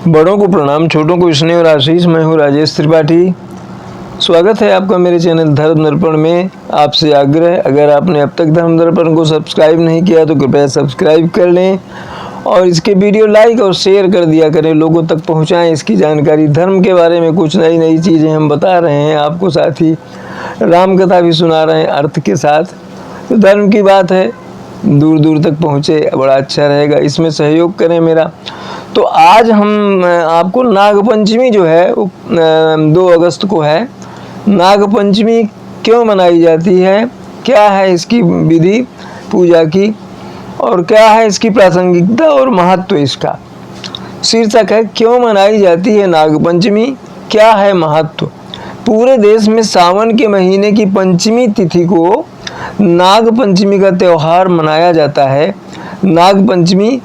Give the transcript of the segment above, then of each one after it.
बड़ों को प्रणाम, छोटों को स्नेह और आशीष। मैं हूँ राजेश त्रिपाठी। स्वागत है आपका मेरे चैनल धर्म दर्पण में। आपसे आग्रह, अगर आपने अब तक धर्म दर्पण को सब्सक्राइब नहीं किया तो कृपया सब्सक्राइब कर लें और इसके वीडियो लाइक और शेयर कर दिया करें, लोगों तक पहुँचाएँ इसकी जानकारी। धर्म के बारे में कुछ नई नई चीज़ें हम बता रहे हैं आपको, साथ ही राम कथा भी सुना रहे हैं अर्थ के साथ। तो धर्म की बात है, दूर दूर तक पहुँचे, बड़ा अच्छा रहेगा। इसमें सहयोग करें मेरा। तो आज हम आपको नागपंचमी जो है वो 2 अगस्त को है। नागपंचमी क्यों मनाई जाती है, क्या है इसकी विधि पूजा की और क्या है इसकी प्रासंगिकता और महत्व इसका। शीर्षक है क्यों मनाई जाती है नागपंचमी, क्या है महत्व। पूरे देश में सावन के महीने की पंचमी तिथि को नागपंचमी का त्यौहार मनाया जाता है। नागपंचमी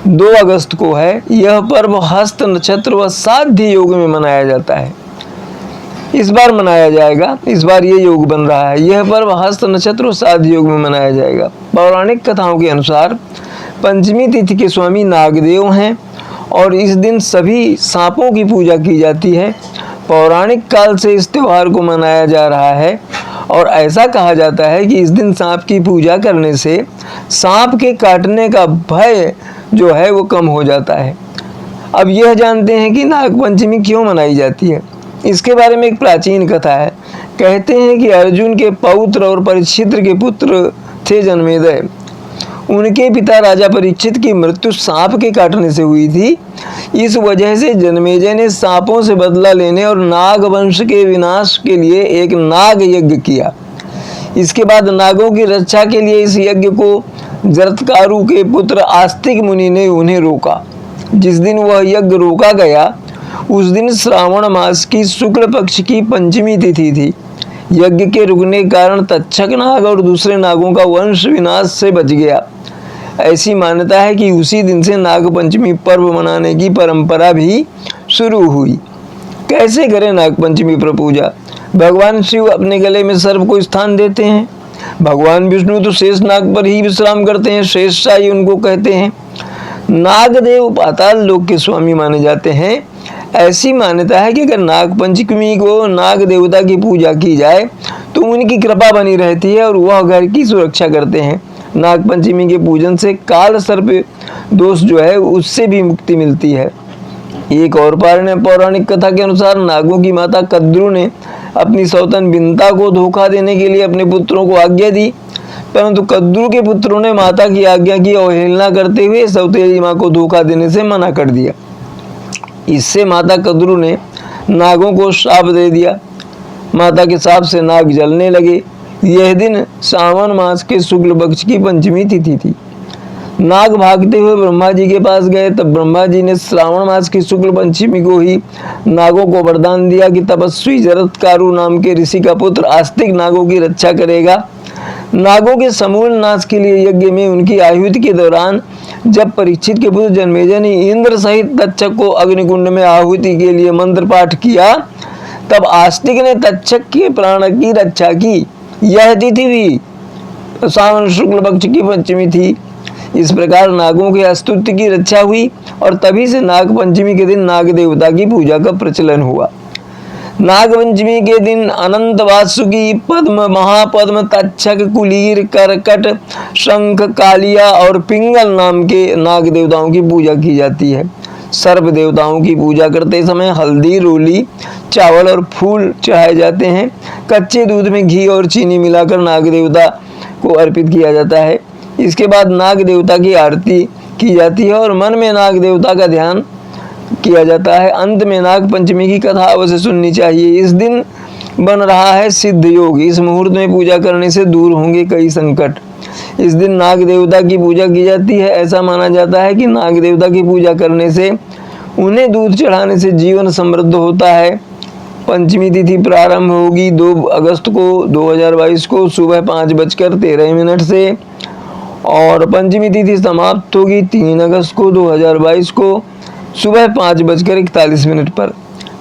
2 अगस्त को है। यह पर्व हस्त नक्षत्र व साध्य योग में मनाया जाता है। इस बार मनाया जाएगा, इस बार ये योग बन रहा है। यह पर्व हस्त नक्षत्र व साध्य योग में मनाया जाएगा। पौराणिक कथाओं के अनुसार पंचमी तिथि के स्वामी नागदेव हैं और इस दिन सभी सांपों की पूजा की जाती है। पौराणिक काल से इस त्यौहार को मनाया जा रहा है और ऐसा कहा जाता है कि इस दिन सांप की पूजा करने से सांप के काटने का भय जो है वो कम हो जाता है। अब यह जानते हैं कि नागपंचमी क्यों मनाई जाती है। इसके बारे में एक प्राचीन कथा है। कहते हैं कि अर्जुन के पौत्र और परीक्षित के पुत्र थे जन्मेजय। उनके पिता राजा परीक्षित की मृत्यु सांप के काटने से हुई थी। इस वजह से जन्मेजय ने सांपों से बदला लेने और नाग वंश के विनाश के लिए एक नाग यज्ञ किया। इसके बाद नागों की रक्षा के लिए इस यज्ञ को जरत्कारु के पुत्र आस्तिक मुनि ने उन्हें रोका। जिस दिन वह यज्ञ रोका गया उस दिन श्रावण मास की शुक्ल पक्ष की पंचमी तिथि थी। यज्ञ के रुकने के कारण तक्षक नाग और दूसरे नागों का वंश विनाश से बच गया। ऐसी मान्यता है कि उसी दिन से नागपंचमी पर्व मनाने की परंपरा भी शुरू हुई। कैसे करें नागपंचमी पर पूजा। भगवान शिव अपने गले में सर्प को स्थान देते हैं। भगवान विष्णु तो शेष नाग पर ही विश्राम करते हैं, शेषशायी उनको कहते हैं। नागदेव पाताल लोक के स्वामी माने जाते हैं। ऐसी मान्यता है कि अगर नागपंचमी को नाग देवता की पूजा की जाए तो उनकी कृपा बनी रहती है और वह घर की सुरक्षा करते हैं। नागपंचमी के पूजन से काल सर्प दोष जो है उससे भी मुक्ति मिलती है। एक और पौराणिक कथा के अनुसार नागों की माता कद्रू ने अपनी सौतन बिंता को धोखा देने के लिए अपने पुत्रों को आज्ञा दी, परंतु कद्रू के पुत्रों ने माता की आज्ञा की अवहेलना करते हुए सौतेली मां को धोखा देने से मना कर दिया। इससे माता कद्रू ने नागों को श्राप दे दिया। माता के श्राप से नाग जलने लगे। यह दिन सावन मास के शुक्ल पक्ष की पंचमी तिथि थी। नाग भागते हुए ब्रह्मा जी के पास गए, तब ब्रह्मा जी ने श्रावण मास की शुक्ल पंचमी को ही नागों को वरदान दिया कि तपस्वी जरत्कारु नाम के ऋषि का पुत्र आस्तिक नागों की रक्षा करेगा। नागों के समूल नाश के लिए यज्ञ में उनकी आहुति के दौरान जब परीक्षित के पुत्र जन्मेजय ने इंद्र सहित तक्षक को अग्निकुंड में आहुति के लिए मंत्र पाठ किया, तब आस्तिक ने तक्षक के प्राण की रक्षा की। यह तिथि भी सावन शुक्ल पक्ष की पंचमी थी। इस प्रकार नागों के अस्तित्व की रक्षा हुई और तभी से नागपंचमी के दिन नाग देवता की पूजा का प्रचलन हुआ। नागपंचमी के दिन अनंत वासुकी, पद्म, महापद्म, तक्षक, कुलीर, करकट, शंख, कालिया और पिंगल नाम के नाग देवताओं की पूजा की जाती है। सर्प देवताओं की पूजा करते समय हल्दी, रोली, चावल और फूल चढ़ाए जाते हैं। कच्चे दूध में घी और चीनी मिलाकर नाग देवता को अर्पित किया जाता है। इसके बाद नाग देवता की आरती की जाती है और मन में नाग देवता का ध्यान किया जाता है। अंत में नाग पंचमी की कथा अवश्य सुननी चाहिए। इस दिन बन रहा है सिद्ध योग। इस मुहूर्त में पूजा करने से दूर होंगे कई संकट। इस दिन नाग देवता की पूजा की जाती है। ऐसा माना जाता है कि नाग देवता की पूजा करने से, उन्हें दूध चढ़ाने से जीवन समृद्ध होता है। पंचमी तिथि प्रारंभ होगी 2 अगस्त को 2022 को सुबह 5:13 से और पंचमी तिथि समाप्त होगी 3 अगस्त को 2022 को सुबह 5:41 पर।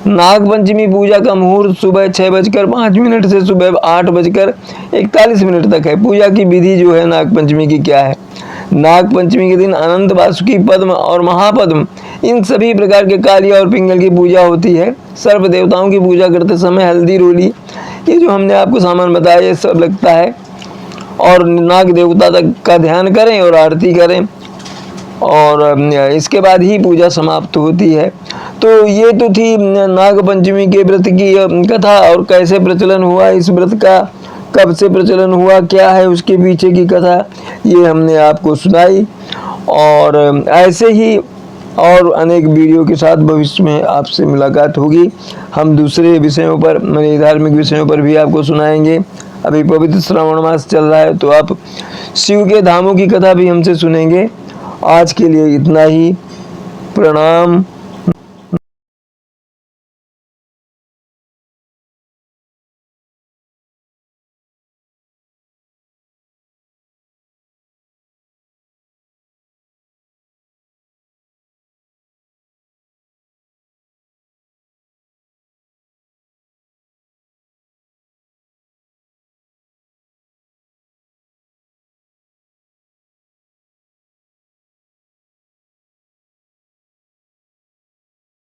नाग पंचमी पूजा का मुहूर्त सुबह 6:05 से सुबह 8:41 तक है। पूजा की विधि जो है नाग पंचमी की क्या है। नाग पंचमी के दिन अनंत वासुकी पद्म और महापद्म इन सभी प्रकार के कालिया और पिंगल की पूजा होती है। सर्प देवताओं की पूजा करते समय हल्दी, रोली, ये जो हमने आपको सामान बताया ये सब लगता है। और नाग देवता तक का ध्यान करें और आरती करें, और इसके बाद ही पूजा समाप्त होती है। तो ये तो थी नाग पंचमी के व्रत की कथा, और कैसे प्रचलन हुआ इस व्रत का, कब से प्रचलन हुआ, क्या है उसके पीछे की कथा, ये हमने आपको सुनाई। और ऐसे ही और अनेक वीडियो के साथ भविष्य में आपसे मुलाकात होगी। हम दूसरे विषयों पर, माने धार्मिक विषयों पर भी आपको सुनाएंगे। अभी पवित्र श्रावण मास चल रहा है, तो आप शिव के धामों की कथा भी हमसे सुनेंगे। आज के लिए इतना ही। प्रणाम।